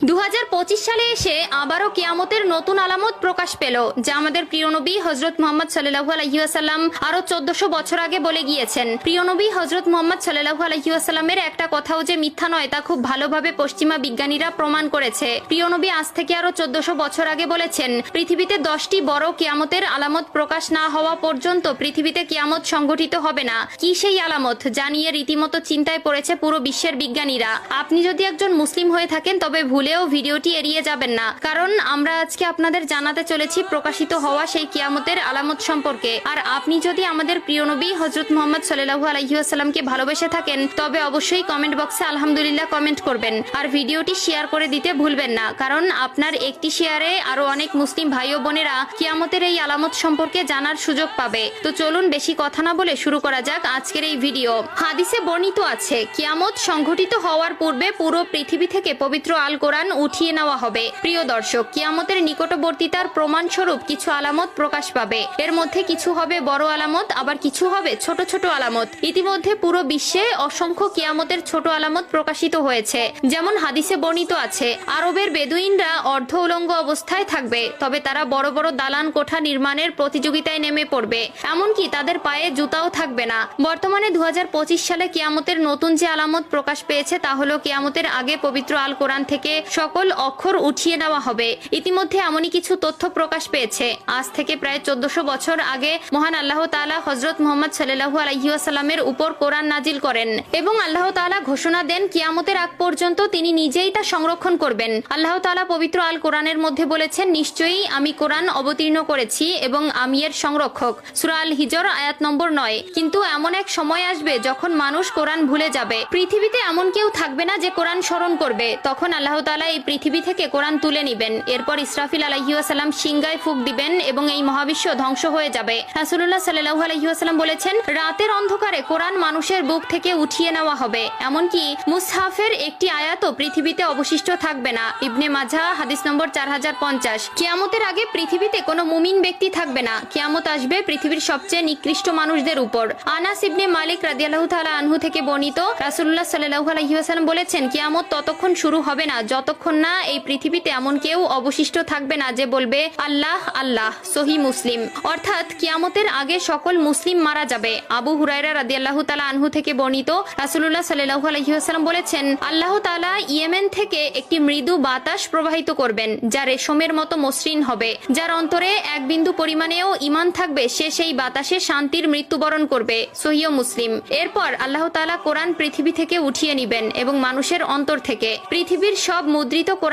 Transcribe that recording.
2025 সালে এসে আবারও কিয়ামতের নতুন আলামত প্রকাশ পেল, যা আমাদের প্রিয় নবী হযরত মুহাম্মদ সাল্লাল্লাহু আলাইহি ওয়াসাল্লাম আরো 1400 বছর আগে বলে গিয়েছেন। প্রিয় নবী হযরত মুহাম্মদ সাল্লাল্লাহু আলাইহি ওয়াসাল্লামের একটা কথাও যে মিথ্যা নয় তা খুব ভালোভাবে পশ্চিমা বিজ্ঞানীরা প্রমাণ করেছে। প্রিয় নবী আজ থেকে আরো 1400 বছর আগে বলেছেন, পৃথিবীতে 10টি বড় কিয়ামতের আলামত প্রকাশ না হওয়া পর্যন্ত পৃথিবীতে কিয়ামত সংঘটিত হবে না। কি সেই আলামত, যা নিয়ে রীতিমতো চিন্তায় পড়েছে পুরো বিশ্বের বিজ্ঞানীরা। আপনি যদি একজন মুসলিম হয়ে থাকেন তবে ভুলেও ভিডিওটি এড়িয়ে যাবেন না, কারণ আমরা আজকে আপনাদের জানাতে চলেছি প্রকাশিত হওয়া সেই কিয়ামতের আলামত সম্পর্কে। আর আপনি যদি আমাদের প্রিয় নবী হযরত মুহাম্মদ সাল্লাল্লাহু আলাইহি ওয়াসাল্লামকে ভালোবেসে থাকেন তবে অবশ্যই কমেন্ট বক্সে আলহামদুলিল্লাহ কমেন্ট করবেন আর ভিডিওটি শেয়ার করে দিতে ভুলবেন না, কারণ আপনার একটি শেয়ারে আরো অনেক মুসলিম ভাই ও বোনেরা কিয়ামতের এই আলামত সম্পর্কে জানার সুযোগ পাবে। তো চলুন বেশি কথা না বলে শুরু করা যাক আজকের এই ভিডিও। হাদিসে বর্ণিত আছে, কিয়ামত সংঘটিত হওয়ার পূর্বে পুরো পৃথিবী থেকে পবিত্র আল কোরআন উঠিয়ে নেওয়া হবে। প্রিয় দর্শক, কিয়ামতের নিকটবর্তীতার প্রমাণ স্বরূপ কিছু আলামত প্রকাশ পাবে। এর মধ্যে কিছু হবে বড় আলামত, আবার কিছু হবে ছোট ছোট আলামত। ইতিমধ্যে পুরো বিশ্বে অসংখ্য কিয়ামতের ছোট আলামত প্রকাশিত হয়েছে। যেমন হাদিসে বর্ণিত আছে, আরবের বেদুইনরা অর্ধ উলঙ্গ অবস্থায় থাকবে, তবে তারা বড় বড় দালান কোঠা নির্মাণের প্রতিযোগিতায় নেমে পড়বে, এমনকি তাদের পায়ে জুতাও থাকবে না। বর্তমানে 2025 সালে কিয়ামতের নতুন যে আলামত প্রকাশ পেয়েছে তা হলো কিয়ামতের আগে পবিত্র আল কোরআন থেকে সকল অক্ষর উঠিয়ে নেওয়া হবে। ইতিমধ্যে এমনই কিছু তথ্য প্রকাশ পেয়েছে। আজ থেকে প্রায় 1400 বছর আগে মহান আল্লাহ তাআলা হযরত মুহাম্মদ সাল্লাল্লাহু আলাইহি ওয়াসাল্লামের উপর কোরআন নাজিল করেন এবং আল্লাহ তাআলা ঘোষণা দেন কিয়ামতের আগ পর্যন্ত তিনি নিজেই তা সংরক্ষণ করবেন। আল্লাহ তাআলা পবিত্র আল কোরআনের মধ্যে বলেছেন, নিশ্চয়ই আমি কোরআন অবতীর্ণ করেছি এবং আমি এর সংরক্ষক। সূরা আল হিজর আয়াত নম্বর 9। কিন্তু এমন এক সময় আসবে যখন মানুষ কোরআন ভুলে যাবে। পৃথিবীতে এমন কেউ থাকবে না যে কোরআন স্মরণ করবে। তখন আল্লাহ তাআলা এই পৃথিবী থেকে কোরআন তুলে নিবেন। এরপর ইসরাফিল আলাইহিস সালাম সিংগায় ফুঁক দিবেন এবং এই মহাবিশ্ব ধ্বংস হয়ে যাবে। রাসূলুল্লাহ সাল্লাল্লাহু আলাইহি ওয়াসাল্লাম বলেছেন, রাতের অন্ধকারে কোরআন মানুষের বুক থেকে উঠিয়ে নেওয়া হবে, এমনকি মুসহাফের একটি আয়াতও পৃথিবীতে অবশিষ্ট থাকবে না। ইবনে মাজাহ হাদিস নম্বর 4050। কিয়ামতের আগে পৃথিবীতে কোনো মুমিন ব্যক্তি থাকবে না। কিয়ামত আসবে পৃথিবীর সবচেয়ে নিকৃষ্ট মানুষদের উপর। আনাস ইবনে মালিক রাদিয়াল্লাহু তাআলা আনহু থেকে বর্ণিত, রাসূলুল্লাহ সাল্লাল্লাহু আলাইহি ওয়াসাল্লাম বলেছেন, কিয়ামত ততক্ষণ শুরু হবে না যতক্ষণ না এই পৃথিবীতে এমন কেউ অবশিষ্ট থাকবে না যে বলবে আল্লাহ আল্লাহ। সহিহ মুসলিম। অর্থাৎ কিয়ামতের আগে সকল মুসলিম মারা যাবে। আবু হুরায়রা রাদিয়াল্লাহু তাআলা আনহু থেকে বর্ণিত, রাসূলুল্লাহ সাল্লাল্লাহু আলাইহি ওয়াসাল্লাম বলেছেন, আল্লাহ তাআলা ইয়েমেন থেকে একটি মৃদু বাতাস প্রবাহিত করবেন যা রেশমের মতো মসৃণ হবে। যার অন্তরে এক বিন্দু পরিমাণেও ঈমান থাকবে সে সেই বাতাসে শান্তির মৃত্যুবরণ করবে। সহিহ মুসলিম। এরপর আল্লাহ তাআলা কোরআন পৃথিবী থেকে উঠিয়ে নিবেন এবং মানুষের অন্তর থেকে পৃথিবীর সব মুদ্রিত কোরআন